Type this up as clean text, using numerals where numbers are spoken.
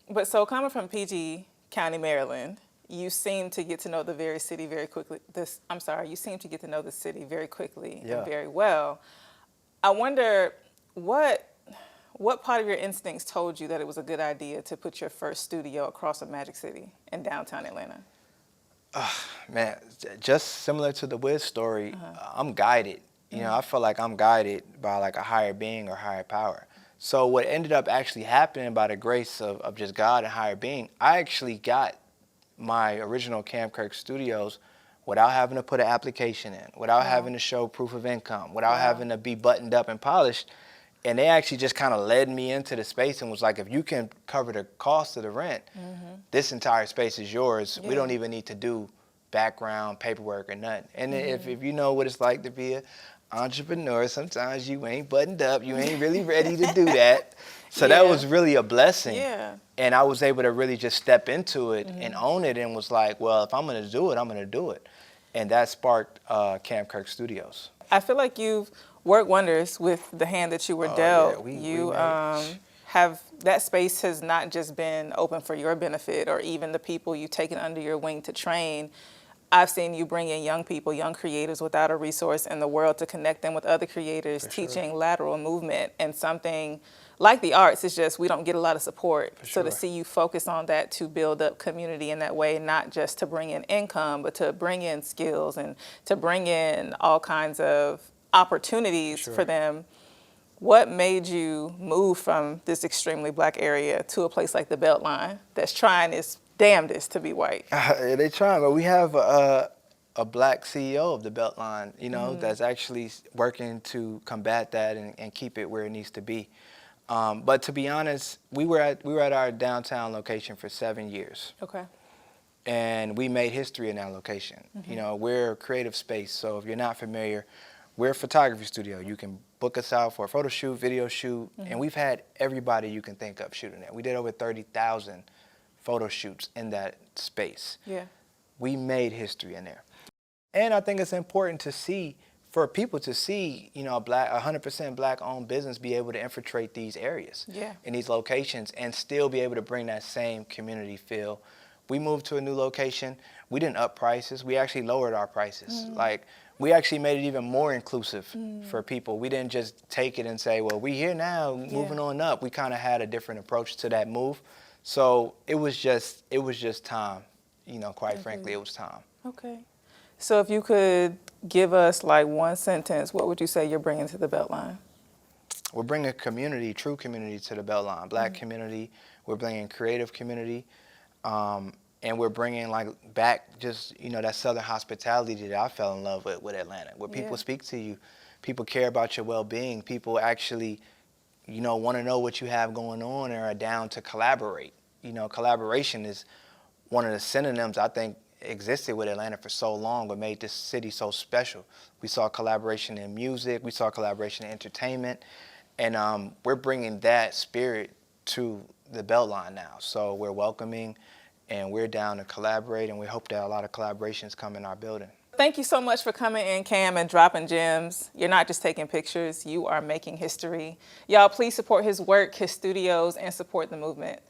But so coming from PG County, Maryland, you seem to get to know you seem to get to know the city very quickly and Yeah. very well. I wonder what part of your instincts told you that it was a good idea to put your first studio across a Magic City in downtown Atlanta? Man, just similar to the Wiz story, I'm guided. I feel like I'm guided by like a higher being or higher power. So what ended up actually happening by the grace of just God and higher being, I actually got my original Camp Kirk Studios without having to put an application in, without Wow. having to show proof of income, without Wow. having to be buttoned up and polished. And they actually just kind of led me into the space and was like, if you can cover the cost of the rent, this entire space is yours. We Yeah. don't even need to do background, paperwork, or nothing. And if you know what it's like to be an entrepreneur, sometimes you ain't buttoned up, you ain't really ready to do that. So that Yeah. was really a blessing. Yeah. And I was able to really just step into it and own it and was like, well, if I'm going to do it, I'm going to do it. And that sparked Camp Kirk Studios. I feel like you've worked wonders with the hand that you were Oh, dealt. yeah, we You made- have, that space has not just been open for your benefit or even the people you've taken under your wing to train. I've seen you bring in young people, young creators without a resource in the world to connect them with other creators, For sure. teaching lateral movement and something like the arts. It's just we don't get a lot of support. For So to sure. see you focus on that to build up community in that way, not just to bring in income, but to bring in skills and to bring in all kinds of opportunities Sure. for them. What made you move from this extremely black area to a place like the Beltline that's trying its damnedest to be white? They trying, but we have a black CEO of the Beltline, that's actually working to combat that and keep it where it needs to be. But to be honest, we were at our downtown location for 7 years. Okay. And we made history in that location. We're a creative space, so if you're not familiar, we're a photography studio. You can book us out for a photo shoot, video shoot, and we've had everybody you can think of shooting it. We did over 30,000 photo shoots in that space. Yeah. We made history in there. And I think it's important to see, for people to see, a 100% black-owned business be able to infiltrate these areas Yeah. in these locations and still be able to bring that same community feel. We moved to a new location. We didn't up prices. We actually lowered our prices. We actually made it even more inclusive for people. We didn't just take it and say, well, we here now, moving on up. We kind of had a different approach to that move. So it was just time. Quite frankly, it was time. Okay. So if you could give us like one sentence, what would you say you're bringing to the Beltline? We're bringing community, true community to the Beltline, black community. We're bringing creative community. And we're bringing back just, that Southern hospitality that I fell in love with Atlanta, where people speak to you, people care about your well-being, people actually, want to know what you have going on and are down to collaborate. Collaboration is one of the synonyms I think existed with Atlanta for so long, but made this city so special. We saw collaboration in music, we saw collaboration in entertainment, and we're bringing that spirit to the Beltline now. So we're welcoming, and we're down to collaborate, and we hope that a lot of collaborations come in our building. Thank you so much for coming in, Cam, and dropping gems. You're not just taking pictures, you are making history. Y'all, please support his work, his studios, and support the movement.